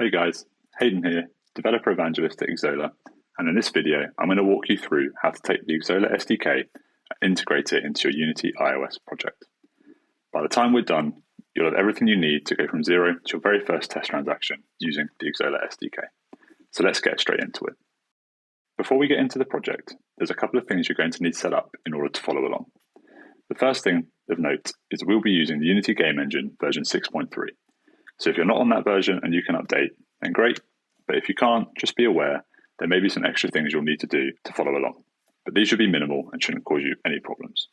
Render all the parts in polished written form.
Hey guys, Hayden here, developer evangelist at Xsolla, and in this video I'm going to walk you through how to take the Xsolla SDK and integrate it into your Unity iOS project. By the time we're done, you'll have everything you need to go from zero to your very first test transaction using the Xsolla SDK. So let's get straight into it. Before we get into the project, there's a couple of things you're going to need set up in order to follow along. The first thing of note is we'll be using the Unity game engine version 6.3. So if you're not on that version and you can update, then great. But if you can't, just be aware there may be some extra things you'll need to do to follow along. But these should be minimal and shouldn't cause you any problems.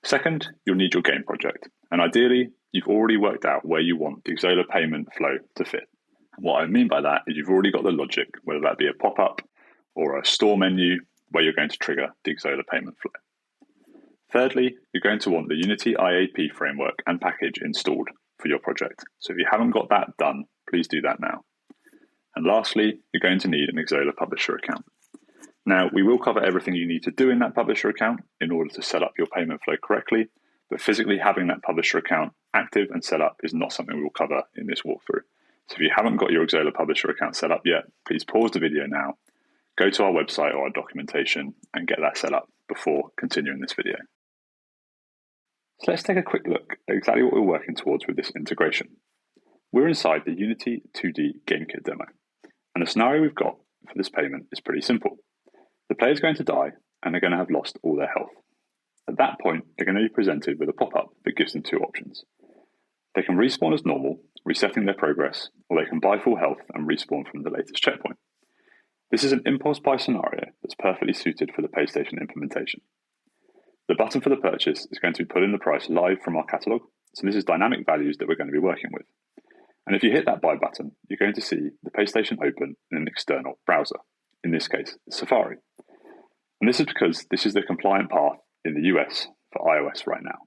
Second, you'll need your game project. And ideally, you've already worked out where you want the Xsolla payment flow to fit. And what I mean by that is you've already got the logic, whether that be a pop-up or a store menu where you're going to trigger the Xsolla payment flow. Thirdly, you're going to want the Unity IAP framework and package installed for your project. So if you haven't got that done, please do that now. And lastly, you're going to need an Xsolla publisher account. Now, we will cover everything you need to do in that publisher account in order to set up your payment flow correctly, but physically having that publisher account active and set up is not something we will cover in this walkthrough. So if you haven't got your Xsolla publisher account set up yet, please pause the video now, go to our website or our documentation and get that set up before continuing this video. So let's take a quick look at exactly what we're working towards with this integration. We're inside the Unity 2D Game Kit demo, and the scenario we've got for this payment is pretty simple. The player's going to die, and they're going to have lost all their health. At that point, they're going to be presented with a pop-up that gives them two options. They can respawn as normal, resetting their progress, or they can buy full health and respawn from the latest checkpoint. This is an impulse buy scenario that's perfectly suited for the PlayStation implementation. The button for the purchase is going to be put in the price live from our catalog, so this is dynamic values that we're going to be working with. And if you hit that buy button, you're going to see the PlayStation open in an external browser, in this case, Safari. And this is because this is the compliant path in the US for iOS right now.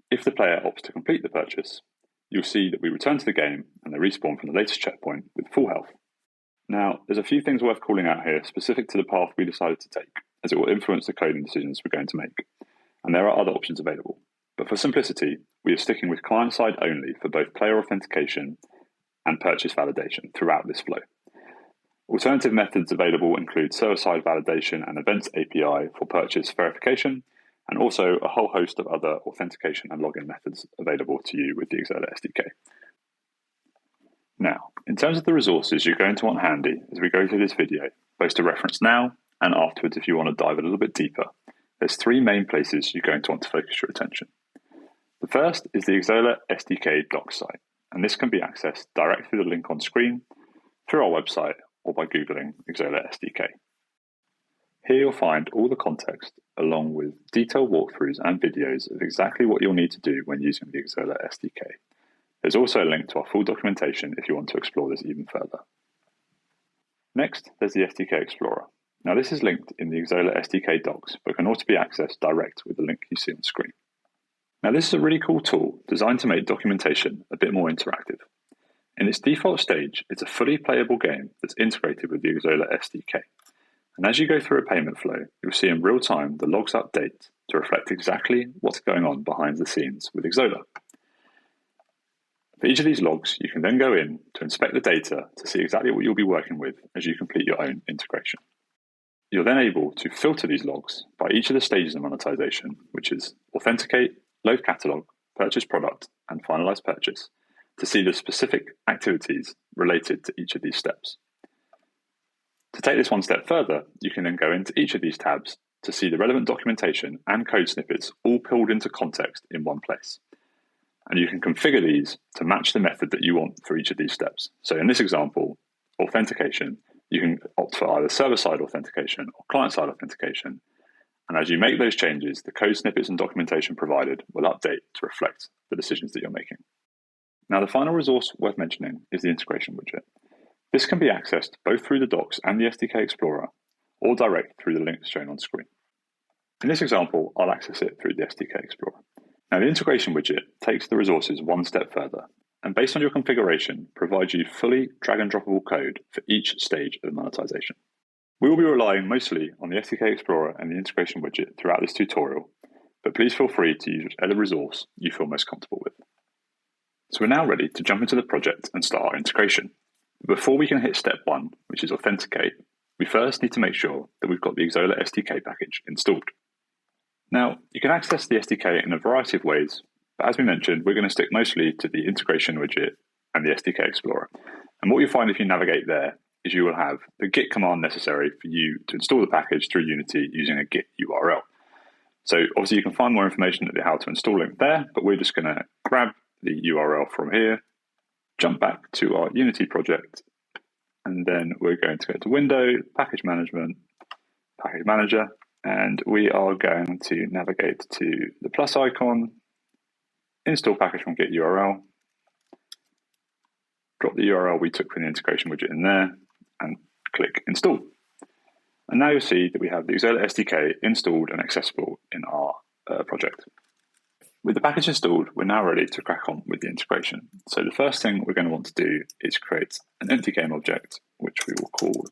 If the player opts to complete the purchase, you'll see that we return to the game and they respawn from the latest checkpoint with full health. Now, there's a few things worth calling out here specific to the path we decided to take, as it will influence the coding decisions we're going to make. And there are other options available. But for simplicity, we are sticking with client-side only for both player authentication and purchase validation throughout this flow. Alternative methods available include server-side validation and events API for purchase verification, and also a whole host of other authentication and login methods available to you with the Xsolla SDK. Now, in terms of the resources you're going to want handy as we go through this video, both to reference now and afterwards if you want to dive a little bit deeper, there's three main places you're going to want to focus your attention. The first is the Xsolla SDK docs site, and this can be accessed directly through the link on screen, through our website, or by Googling Xsolla SDK. Here you'll find all the context, along with detailed walkthroughs and videos of exactly what you'll need to do when using the Xsolla SDK. There's also a link to our full documentation if you want to explore this even further. Next, there's the SDK Explorer. Now this is linked in the Xsolla SDK docs, but can also be accessed direct with the link you see on screen. Now this is a really cool tool designed to make documentation a bit more interactive. In its default stage, it's a fully playable game that's integrated with the Xsolla SDK. And as you go through a payment flow, you'll see in real time the logs update to reflect exactly what's going on behind the scenes with Xsolla. For each of these logs, you can then go in to inspect the data to see exactly what you'll be working with as you complete your own integration. You're then able to filter these logs by each of the stages of monetization, which is authenticate, load catalog, purchase product, and finalize purchase, to see the specific activities related to each of these steps. To take this one step further, you can then go into each of these tabs to see the relevant documentation and code snippets all pulled into context in one place. And you can configure these to match the method that you want for each of these steps. So in this example, authentication, you can opt for either server-side authentication or client-side authentication. And as you make those changes, the code snippets and documentation provided will update to reflect the decisions that you're making. Now, the final resource worth mentioning is the integration widget. This can be accessed both through the docs and the SDK Explorer, or direct through the links shown on screen. In this example, I'll access it through the SDK Explorer. Now, the integration widget takes the resources one step further, and based on your configuration, provides you fully drag and droppable code for each stage of the monetization. We will be relying mostly on the SDK Explorer and the integration widget throughout this tutorial, but please feel free to use whichever resource you feel most comfortable with. So we're now ready to jump into the project and start our integration. Before we can hit step 1, which is authenticate, we first need to make sure that we've got the Xsolla SDK package installed. Now, you can access the SDK in a variety of ways, but as we mentioned, we're going to stick mostly to the integration widget and the SDK Explorer. And what you'll find if you navigate there is you will have the git command necessary for you to install the package through Unity using a git URL. So obviously you can find more information at the how to install link there, but we're just going to grab the URL from here, jump back to our Unity project, and then we're going to go to Window, Package Management, Package Manager, and we are going to navigate to the plus icon, install package from git URL, drop the URL we took from the integration widget in there, and click install. And now you'll see that we have the Xsolla SDK installed and accessible in our project. With the package installed, we're now ready to crack on with the integration. So the first thing we're going to want to do is create an empty game object, which we will call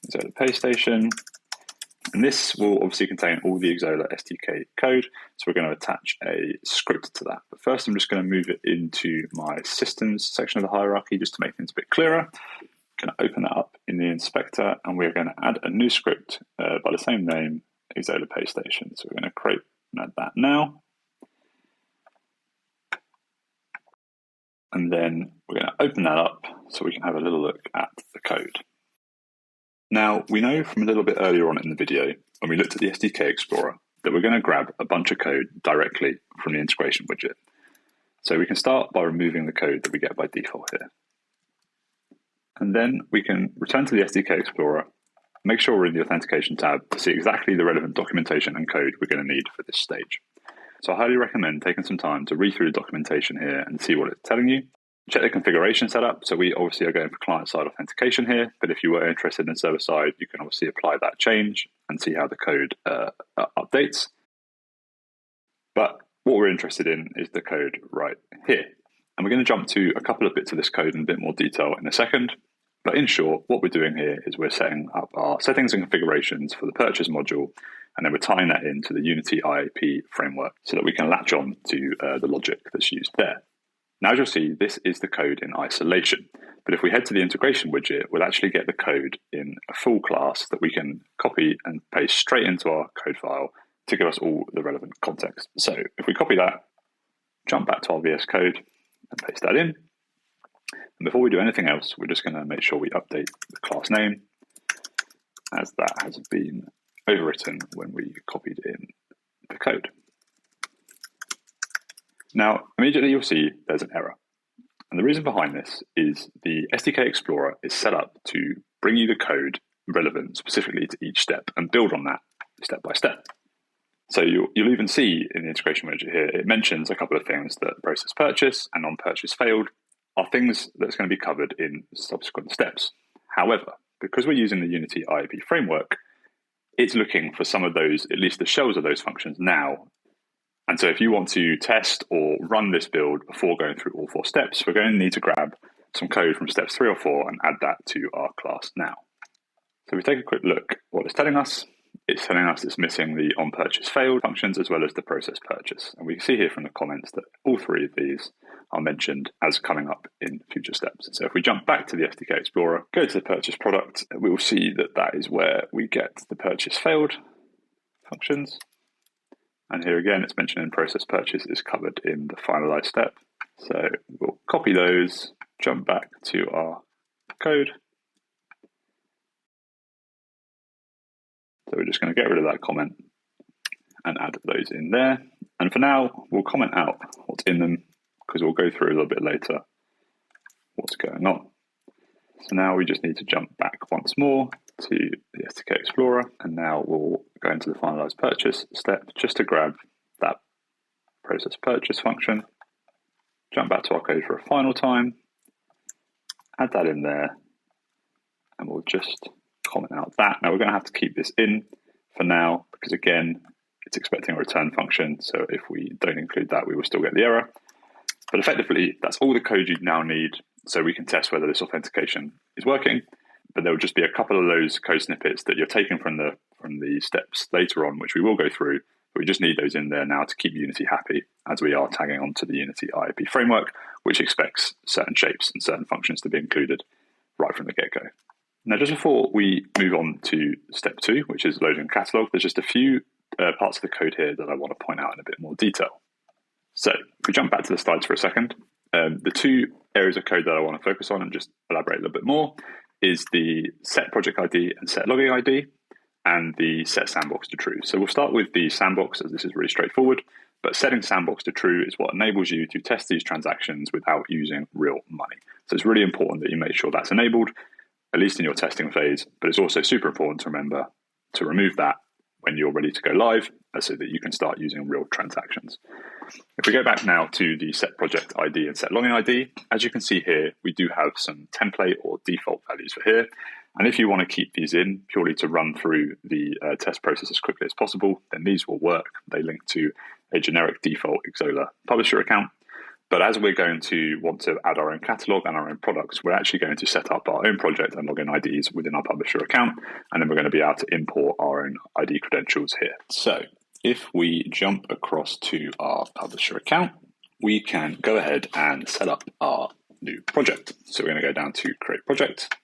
Xsolla PlayStation. And this will obviously contain all the Xsolla SDK code. So we're going to attach a script to that. But first, I'm just going to move it into my systems section of the hierarchy just to make things a bit clearer. I'm going to open that up in the inspector, and we're going to add a new script by the same name, Xsolla PlayStation. So we're going to create and add that now. And then we're going to open that up so we can have a little look at the code. Now, we know from a little bit earlier on in the video, when we looked at the SDK Explorer, that we're going to grab a bunch of code directly from the integration widget. So we can start by removing the code that we get by default here. And then we can return to the SDK Explorer, make sure we're in the authentication tab to see exactly the relevant documentation and code we're going to need for this stage. So I highly recommend taking some time to read through the documentation here and see what it's telling you. Check the configuration setup. So we obviously are going for client-side authentication here, but if you were interested in server-side, you can obviously apply that change and see how the code updates. But what we're interested in is the code right here. And we're going to jump to a couple of bits of this code in a bit more detail in a second. But in short, what we're doing here is we're setting up our settings and configurations for the purchase module, and then we're tying that into the Unity IAP framework so that we can latch on to the logic that's used there. Now, as you'll see, this is the code in isolation. But if we head to the integration widget, we'll actually get the code in a full class that we can copy and paste straight into our code file to give us all the relevant context. So if we copy that, jump back to our VS Code and paste that in. And before we do anything else, we're just going to make sure we update the class name, as that has been overwritten when we copied in the code. Now, immediately you'll see there's an error. And the reason behind this is the SDK Explorer is set up to bring you the code relevant specifically to each step and build on that step by step. So you'll even see in the integration widget here, it mentions a couple of things that process purchase and on-purchase failed are things that's going to be covered in subsequent steps. However, because we're using the Unity IAP framework, it's looking for some of those, at least the shells of those functions now. And so if you want to test or run this build before going through all 4 steps, we're going to need to grab some code from steps 3 or 4 and add that to our class now. So if we take a quick look at what it's telling us. It's telling us it's missing the on-purchase failed functions as well as the process purchase. And we can see here from the comments that all 3 of these are mentioned as coming up in future steps. So if we jump back to the SDK Explorer, go to the purchase product, we will see that that is where we get the purchase failed functions. And here again, it's mentioned in process purchase is covered in the finalize step. So we'll copy those, jump back to our code. So we're just going to get rid of that comment and add those in there. And for now, we'll comment out what's in them because we'll go through a little bit later what's going on. So now we just need to jump back once more to the SDK Explorer. And now we'll go into the finalize purchase step just to grab that process purchase function, jump back to our code for a final time, add that in there, and we'll just comment out that. Now we're going to have to keep this in for now because again, it's expecting a return function. So if we don't include that, we will still get the error. But effectively, that's all the code you now need so we can test whether this authentication is working. But there will just be a couple of those code snippets that you're taking from the steps later on, which we will go through. But we just need those in there now to keep Unity happy as we are tagging onto the Unity IAP framework, which expects certain shapes and certain functions to be included right from the get-go. Now, just before we move on to step 2, which is loading a catalog, there's just a few parts of the code here that I want to point out in a bit more detail. So if we jump back to the slides for a second, the 2 areas of code that I want to focus on and just elaborate a little bit more is the set project ID and set logging ID and the set sandbox to true. So we'll start with the sandbox, as this is really straightforward, but setting sandbox to true is what enables you to test these transactions without using real money. So it's really important that you make sure that's enabled, at least in your testing phase, but it's also super important to remember to remove that when you're ready to go live so that you can start using real transactions. If we go back now to the set project ID and set login ID, as you can see here, we do have some template or default values for here. And if you want to keep these in purely to run through the test process as quickly as possible, then these will work. They link to a generic default Xsolla publisher account. But as we're going to want to add our own catalog and our own products, we're actually going to set up our own project and login IDs within our publisher account. And then we're going to be able to import our own ID credentials here. So if we jump across to our publisher account, we can go ahead and set up our new project. So we're going to go down to create project.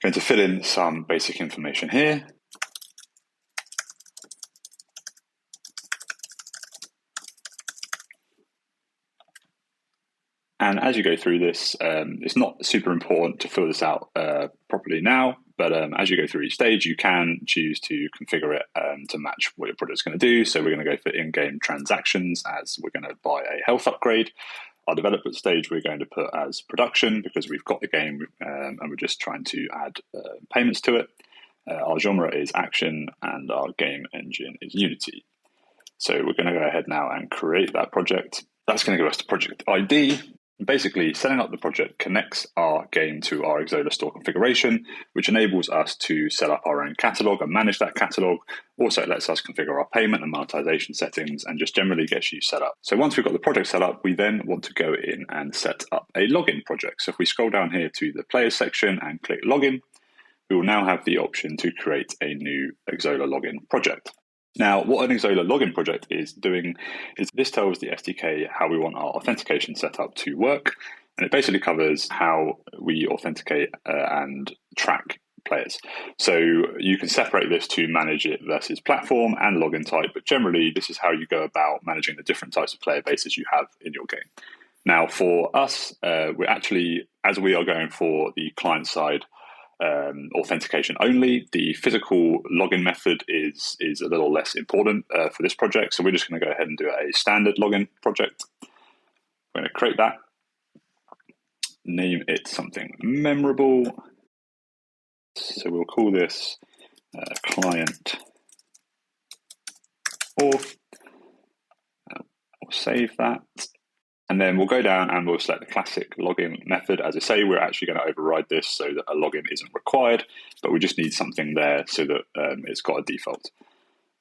Going to fill in some basic information here. And as you go through this, it's not super important to fill this out properly now, but as you go through each stage, you can choose to configure it to match what your project's going to do. So we're going to go for in-game transactions as we're going to buy a health upgrade. Our development stage we're going to put as production because we've got the game and we're just trying to add payments to it. Our genre is action and our game engine is Unity. So we're going to go ahead now and create that project. That's going to give us the project ID. Basically, setting up the project connects our game to our Xsolla store configuration, which enables us to set up our own catalog and manage that catalog. Also, it lets us configure our payment and monetization settings and just generally gets you set up. So once we've got the project set up, we then want to go in and set up a login project. So if we scroll down here to the players section and click login, we will now have the option to create a new Xsolla login project. Now, what an Xsolla login project is doing is this tells the SDK how we want our authentication setup to work. And it basically covers how we authenticate and track players. So you can separate this to manage it versus platform and login type, but generally this is how you go about managing the different types of player bases you have in your game. Now, for us, we're actually, as we are going for the client side authentication only, the physical login method is a little less important for this project. So we're just going to go ahead and do a standard login project. We're going to create that, name it something memorable. So we'll call this client auth. We'll save that. And then we'll go down and we'll select the classic login method. As I say, we're actually going to override this so that a login isn't required, but we just need something there so that it's got a default.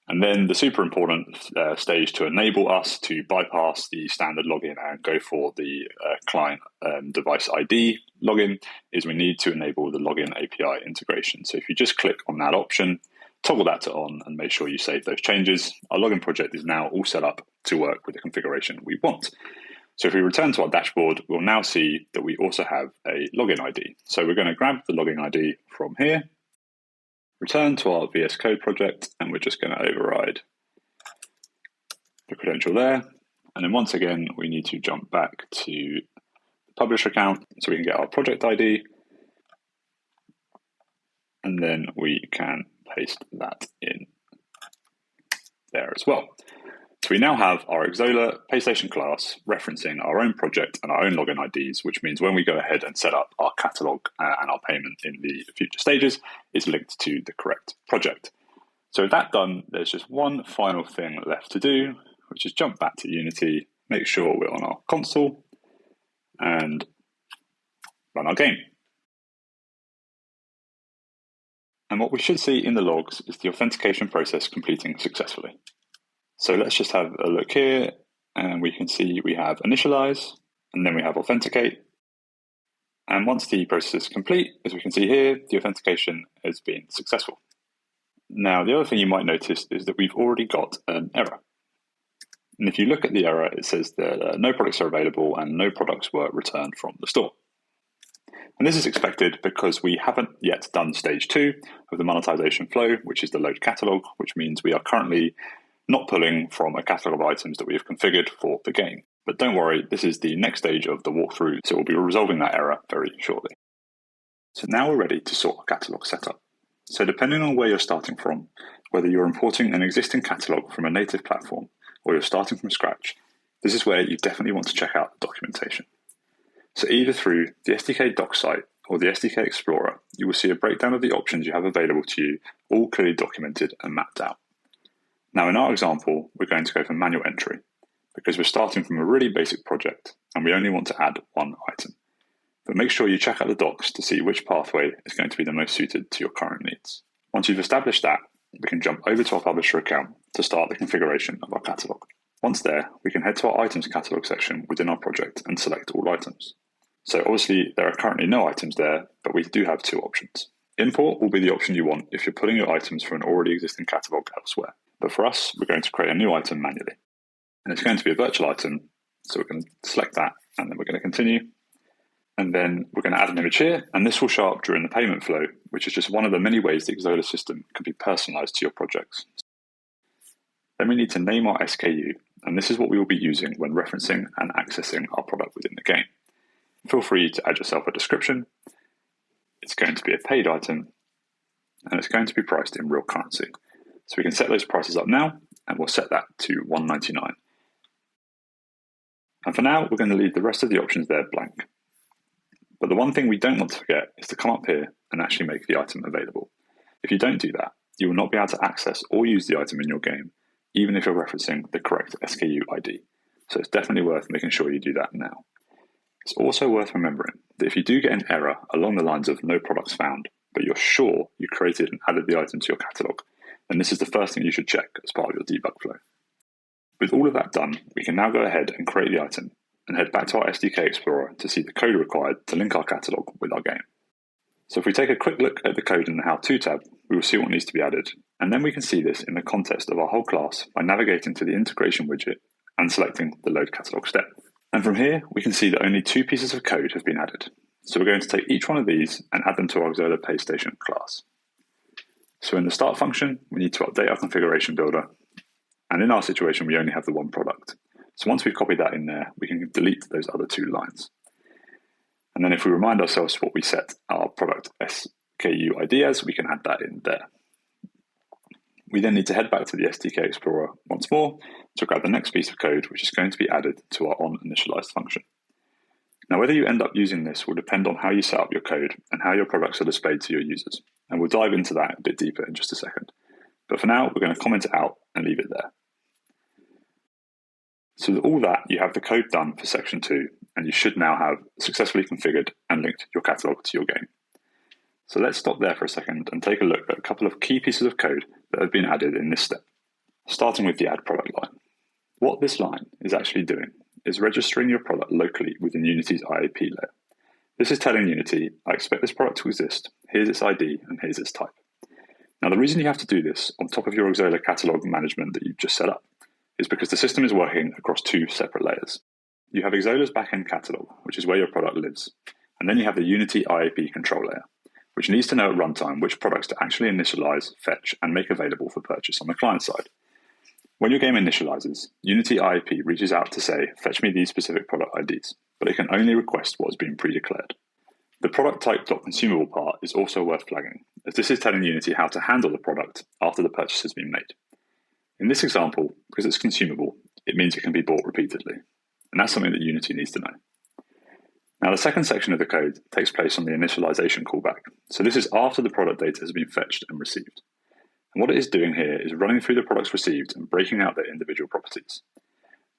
And then the super important stage to enable us to bypass the standard login and go for the client device ID login is we need to enable the login API integration. So if you just click on that option, toggle that to on and make sure you save those changes, our login project is now all set up to work with the configuration we want. So if we return to our dashboard, we'll now see that we also have a login ID. So we're going to grab the login ID from here, return to our VS Code project, and we're just going to override the credential there. And then once again, we need to jump back to the publisher account so we can get our project ID. And then we can paste that in there as well. So we now have our Xsolla PlayStation class referencing our own project and our own login IDs, which means when we go ahead and set up our catalog and our payment in the future stages, it's linked to the correct project. So with that done, there's just one final thing left to do, which is jump back to Unity, make sure we're on our console, and run our game. And what we should see in the logs is the authentication process completing successfully. So let's just have a look here, and we can see we have initialize, and then we have authenticate. And once the process is complete, as we can see here, the authentication has been successful. Now, the other thing you might notice is that we've already got an error. And if you look at the error, it says that no products are available and no products were returned from the store. And this is expected because we haven't yet done stage 2 of the monetization flow, which is the load catalog, which means we are currently not pulling from a catalog of items that we have configured for the game. But don't worry, this is the next stage of the walkthrough, so we'll be resolving that error very shortly. So now we're ready to sort our catalog setup. So depending on where you're starting from, whether you're importing an existing catalog from a native platform or you're starting from scratch, this is where you definitely want to check out the documentation. So either through the SDK doc site or the SDK Explorer, you will see a breakdown of the options you have available to you, all clearly documented and mapped out. Now in our example, we're going to go for manual entry because we're starting from a really basic project and we only want to add one item. But make sure you check out the docs to see which pathway is going to be the most suited to your current needs. Once you've established that, we can jump over to our publisher account to start the configuration of our catalog. Once there, we can head to our items catalog section within our project and select all items. So obviously there are currently no items there, but we do have two options. Import will be the option you want if you're pulling your items from an already existing catalog elsewhere. But for us, we're going to create a new item manually. And it's going to be a virtual item, so we're going to select that and then we're going to continue. And then we're going to add an image here, and this will show up during the payment flow, which is just one of the many ways the Xsolla system can be personalized to your projects. Then we need to name our SKU, and this is what we will be using when referencing and accessing our product within the game. Feel free to add yourself a description. It's going to be a paid item, and it's going to be priced in real currency. So we can set those prices up now, and we'll set that to $1.99. And for now, we're going to leave the rest of the options there blank. But the one thing we don't want to forget is to come up here and actually make the item available. If you don't do that, you will not be able to access or use the item in your game, even if you're referencing the correct SKU ID. So it's definitely worth making sure you do that now. It's also worth remembering that if you do get an error along the lines of no products found, but you're sure you created and added the item to your catalog, then this is the first thing you should check as part of your debug flow. With all of that done, we can now go ahead and create the item and head back to our SDK Explorer to see the code required to link our catalog with our game. So if we take a quick look at the code in the How-To tab, we will see what needs to be added, and then we can see this in the context of our whole class by navigating to the integration widget and selecting the load catalog step. And from here, we can see that only 2 pieces of code have been added. So we're going to take each one of these and add them to our Xsolla PayStation class. So in the start function, we need to update our configuration builder, and in our situation, we only have the one product. So once we've copied that in there, we can delete those other 2 lines. And then if we remind ourselves what we set our product SKU ID as, we can add that in there. We then need to head back to the SDK Explorer once more to grab the next piece of code, which is going to be added to our onInitialized function. Now, whether you end up using this will depend on how you set up your code and how your products are displayed to your users. And we'll dive into that a bit deeper in just a second. But for now, we're going to comment it out and leave it there. So with all that, you have the code done for section 2, and you should now have successfully configured and linked your catalog to your game. So let's stop there for a second and take a look at a couple of key pieces of code that have been added in this step, starting with the add product line. What this line is actually doing is registering your product locally within Unity's IAP layer. This is telling Unity, I expect this product to exist, here's its ID, and here's its type. Now, the reason you have to do this on top of your Xsolla catalog management that you've just set up is because the system is working across 2 separate layers. You have Xsolla's backend catalog, which is where your product lives, and then you have the Unity IAP control layer, which needs to know at runtime which products to actually initialize, fetch, and make available for purchase on the client side. When your game initializes, Unity IAP reaches out to say, fetch me these specific product IDs, but it can only request what has been pre-declared. The product type.consumable part is also worth flagging, as this is telling Unity how to handle the product after the purchase has been made. In this example, because it's consumable, it means it can be bought repeatedly, and that's something that Unity needs to know. Now, the second section of the code takes place on the initialization callback, so this is after the product data has been fetched and received. And what it is doing here is running through the products received and breaking out their individual properties.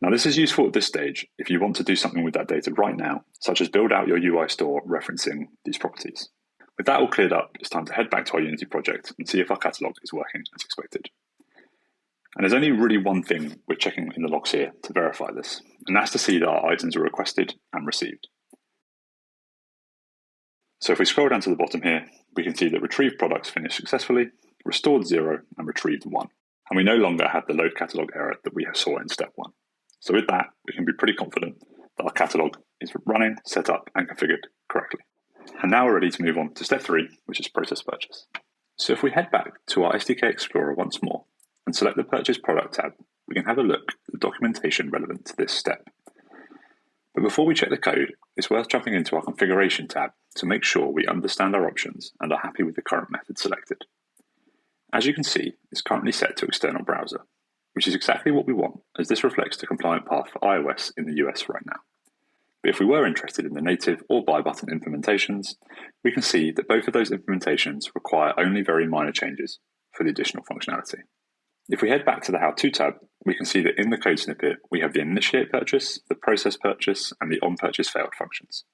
Now, this is useful at this stage if you want to do something with that data right now, such as build out your UI store referencing these properties. With that all cleared up, it's time to head back to our Unity project and see if our catalog is working as expected. And there's only really one thing we're checking in the logs here to verify this, and that's to see that our items are requested and received. So if we scroll down to the bottom here, we can see that retrieved products finished successfully, restored 0, and retrieved 1. And we no longer have the load catalog error that we saw in step 1. So with that, we can be pretty confident that our catalog is running, set up, and configured correctly. And now we're ready to move on to step 3, which is process purchase. So if we head back to our SDK Explorer once more and select the Purchase Product tab, we can have a look at the documentation relevant to this step. But before we check the code, it's worth jumping into our Configuration tab to make sure we understand our options and are happy with the current method selected. As you can see, it's currently set to external browser, which is exactly what we want, as this reflects the compliant path for iOS in the US right now. But if we were interested in the native or buy button implementations, we can see that both of those implementations require only very minor changes for the additional functionality. If we head back to the How To tab, we can see that in the code snippet, we have the initiate purchase, the process purchase, and the on purchase failed functions.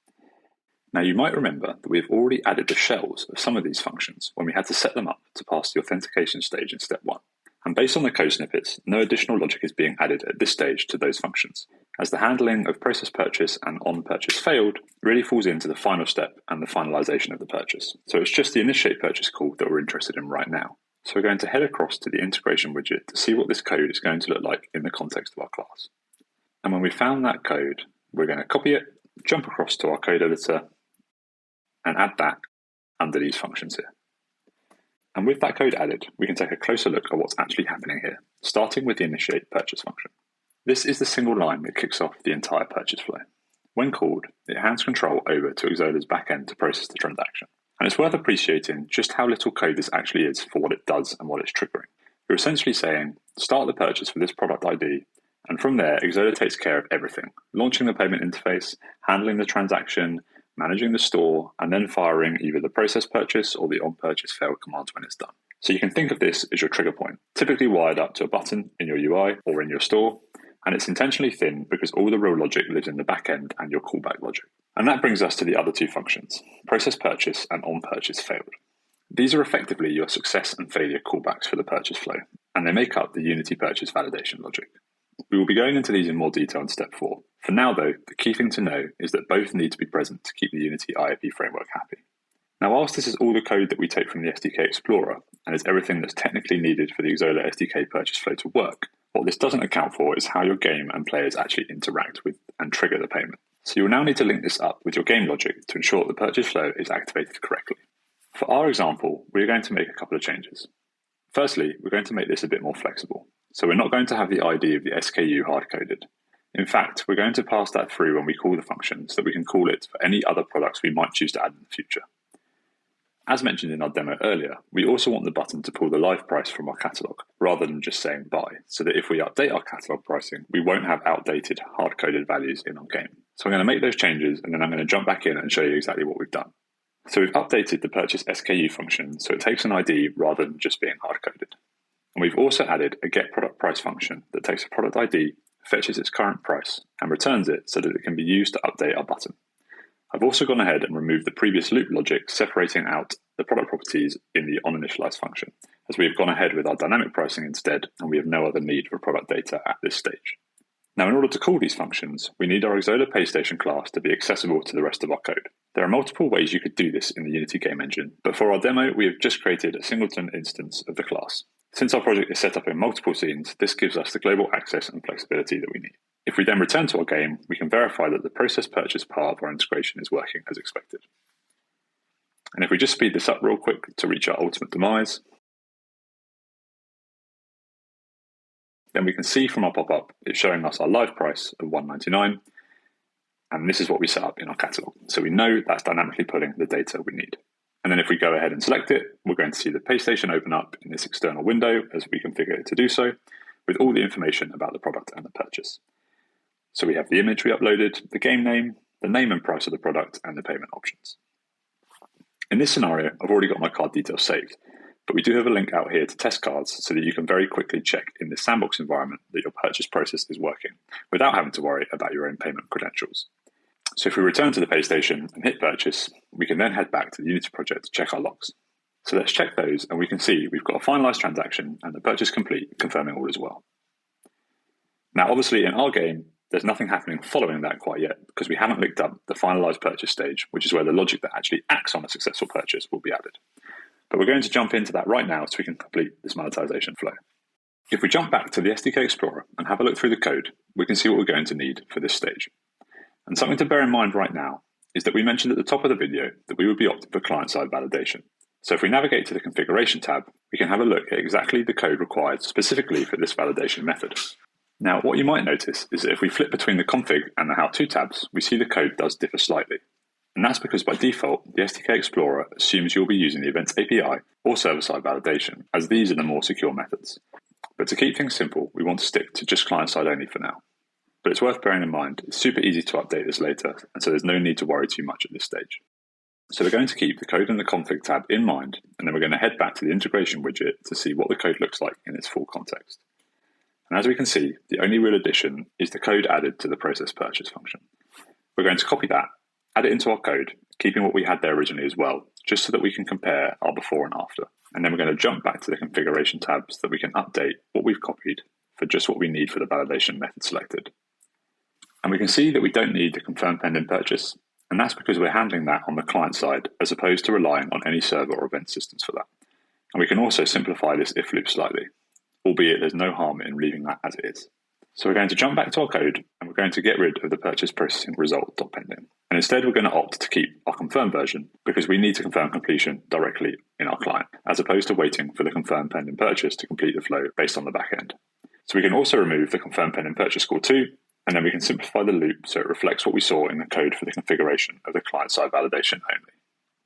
Now you might remember that we have already added the shells of some of these functions when we had to set them up to pass the authentication stage in step 1. And based on the code snippets, no additional logic is being added at this stage to those functions, as the handling of process purchase and on purchase failed really falls into the final step and the finalization of the purchase. So it's just the initiate purchase call that we're interested in right now. So we're going to head across to the integration widget to see what this code is going to look like in the context of our class. And when we found that code, we're going to copy it, jump across to our code editor, and add that under these functions here. And with that code added, we can take a closer look at what's actually happening here, starting with the initiate purchase function. This is the single line that kicks off the entire purchase flow. When called, it hands control over to Xsola's backend to process the transaction. And it's worth appreciating just how little code this actually is for what it does and what it's triggering. You're essentially saying, start the purchase for this product ID, and from there, Xsolla takes care of everything, launching the payment interface, handling the transaction, managing the store, and then firing either the process purchase or the on purchase failed commands when it's done. So you can think of this as your trigger point, typically wired up to a button in your UI or in your store, and it's intentionally thin because all the real logic lives in the back end and your callback logic. And that brings us to the other two functions, process purchase and on purchase failed. These are effectively your success and failure callbacks for the purchase flow, and they make up the Unity purchase validation logic. We will be going into these in more detail in step 4. For now though, the key thing to know is that both need to be present to keep the Unity IAP framework happy. Now whilst this is all the code that we take from the SDK Explorer, and is everything that's technically needed for the Xsolla SDK purchase flow to work, what this doesn't account for is how your game and players actually interact with and trigger the payment. So you'll now need to link this up with your game logic to ensure that the purchase flow is activated correctly. For our example, we're going to make a couple of changes. Firstly, we're going to make this a bit more flexible. So we're not going to have the ID of the SKU hard-coded. In fact, we're going to pass that through when we call the function so that we can call it for any other products we might choose to add in the future. As mentioned in our demo earlier, we also want the button to pull the live price from our catalog, rather than just saying buy, so that if we update our catalog pricing, we won't have outdated hard-coded values in our game. So I'm going to make those changes, and then I'm going to jump back in and show you exactly what we've done. So we've updated the purchase SKU function so it takes an ID rather than just being hard-coded. And we've also added a getProductPrice function that takes a product ID, fetches its current price, and returns it so that it can be used to update our button. I've also gone ahead and removed the previous loop logic separating out the product properties in the onInitialize function, as we have gone ahead with our dynamic pricing instead, and we have no other need for product data at this stage. Now, in order to call these functions, we need our Xsolla PayStation class to be accessible to the rest of our code. There are multiple ways you could do this in the Unity game engine, but for our demo, we have just created a singleton instance of the class. Since our project is set up in multiple scenes, this gives us the global access and flexibility that we need. If we then return to our game, we can verify that the process purchase part of our integration is working as expected. And if we just speed this up real quick to reach our ultimate demise, then we can see from our pop-up, it's showing us our live price of $1.99, and this is what we set up in our catalog. So we know that's dynamically pulling the data we need. And then if we go ahead and select it, we're going to see the PayStation open up in this external window as we configure it to do so, with all the information about the product and the purchase. So we have the image we uploaded, the game name, the name and price of the product, and the payment options. In this scenario, I've already got my card details saved, but we do have a link out here to test cards so that you can very quickly check in this sandbox environment that your purchase process is working without having to worry about your own payment credentials. So if we return to the PayStation and hit purchase, we can then head back to the Unity project to check our logs. So let's check those, and we can see we've got a finalized transaction and the purchase complete, confirming all as well. Now, obviously in our game, there's nothing happening following that quite yet because we haven't linked up the finalized purchase stage, which is where the logic that actually acts on a successful purchase will be added. But we're going to jump into that right now so we can complete this monetization flow. If we jump back to the SDK Explorer and have a look through the code, we can see what we're going to need for this stage. And something to bear in mind right now is that we mentioned at the top of the video that we would be opting for client-side validation. So if we navigate to the Configuration tab, we can have a look at exactly the code required specifically for this validation method. Now, what you might notice is that if we flip between the Config and the How-To tabs, we see the code does differ slightly. And that's because by default, the SDK Explorer assumes you'll be using the Events API or server-side validation, as these are the more secure methods. But to keep things simple, we want to stick to just client-side only for now. But it's worth bearing in mind, it's super easy to update this later, and so there's no need to worry too much at this stage. So we're going to keep the code in the Config tab in mind, and then we're going to head back to the integration widget to see what the code looks like in its full context. And as we can see, the only real addition is the code added to the process purchase function. We're going to copy that, add it into our code, keeping what we had there originally as well, just so that we can compare our before and after. And then we're going to jump back to the configuration tab so that we can update what we've copied for just what we need for the validation method selected. And we can see that we don't need the confirm pending purchase, and that's because we're handling that on the client side as opposed to relying on any server or event systems for that. And we can also simplify this if loop slightly, albeit there's no harm in leaving that as it is. So we're going to jump back to our code, and we're going to get rid of the purchase processing result.pending. And instead we're going to opt to keep our confirm version because we need to confirm completion directly in our client, as opposed to waiting for the confirm pending purchase to complete the flow based on the back end. So we can also remove the confirm pending purchase score too, and then we can simplify the loop so it reflects what we saw in the code for the configuration of the client-side validation only.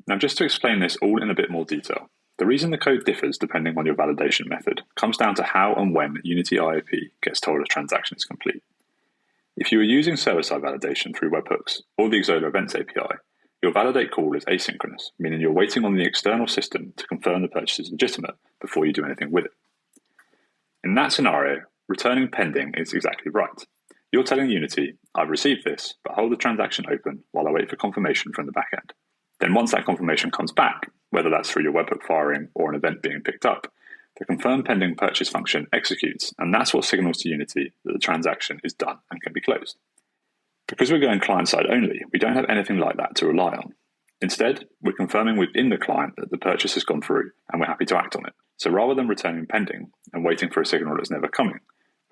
Now, just to explain this all in a bit more detail, the reason the code differs depending on your validation method comes down to how and when Unity IOP gets told a transaction is complete. If you are using server-side validation through webhooks or the Xsolla Events API, your validate call is asynchronous, meaning you're waiting on the external system to confirm the purchase is legitimate before you do anything with it. In that scenario, returning pending is exactly right. You're telling Unity, I've received this, but hold the transaction open while I wait for confirmation from the backend. Then once that confirmation comes back, whether that's through your webhook firing or an event being picked up, the confirm pending purchase function executes, and that's what signals to Unity that the transaction is done and can be closed. Because we're going client-side only, we don't have anything like that to rely on. Instead, we're confirming within the client that the purchase has gone through and we're happy to act on it. So rather than returning pending and waiting for a signal that's never coming,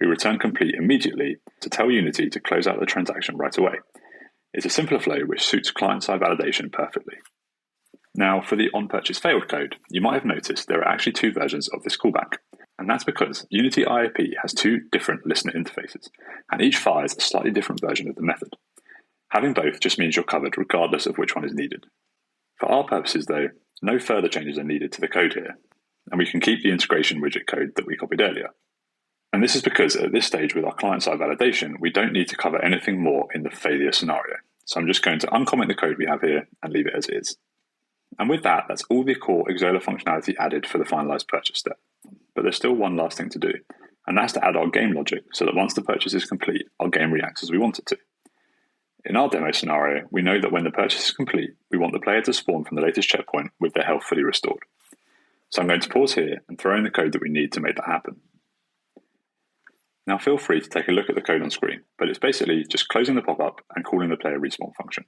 we return complete immediately to tell Unity to close out the transaction right away. It's a simpler flow which suits client-side validation perfectly. Now, for the on-purchase failed code, you might have noticed there are actually two versions of this callback. And that's because Unity IOP has two different listener interfaces, and each fires a slightly different version of the method. Having both just means you're covered regardless of which one is needed. For our purposes, though, no further changes are needed to the code here, and we can keep the integration widget code that we copied earlier. And this is because at this stage with our client-side validation, we don't need to cover anything more in the failure scenario. So I'm just going to uncomment the code we have here and leave it as is. And with that, that's all the core Xsolla functionality added for the finalized purchase step. But there's still one last thing to do, and that's to add our game logic so that once the purchase is complete, our game reacts as we want it to. In our demo scenario, we know that when the purchase is complete, we want the player to spawn from the latest checkpoint with their health fully restored. So I'm going to pause here and throw in the code that we need to make that happen. Now feel free to take a look at the code on screen, but it's basically just closing the pop-up and calling the player respawn function.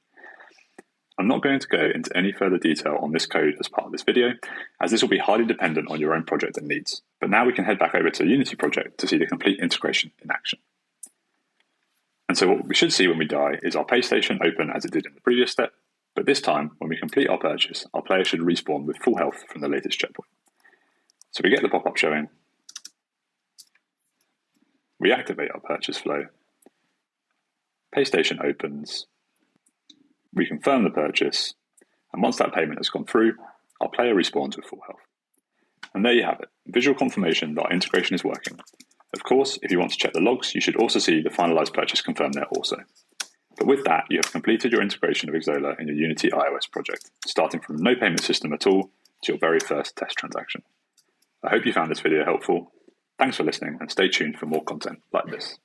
I'm not going to go into any further detail on this code as part of this video, as this will be highly dependent on your own project and needs. But now we can head back over to the Unity project to see the complete integration in action. And so what we should see when we die is our pay station open as it did in the previous step, but this time, when we complete our purchase, our player should respawn with full health from the latest checkpoint. So we get the pop-up showing, we activate our purchase flow, pay station opens, we confirm the purchase, and once that payment has gone through, our player respawns with full health. And there you have it, visual confirmation that our integration is working. Of course, if you want to check the logs, you should also see the finalized purchase confirmed there also. But with that, you have completed your integration of Xsolla in your Unity iOS project, starting from no payment system at all to your very first test transaction. I hope you found this video helpful. Thanks for listening and stay tuned for more content like this.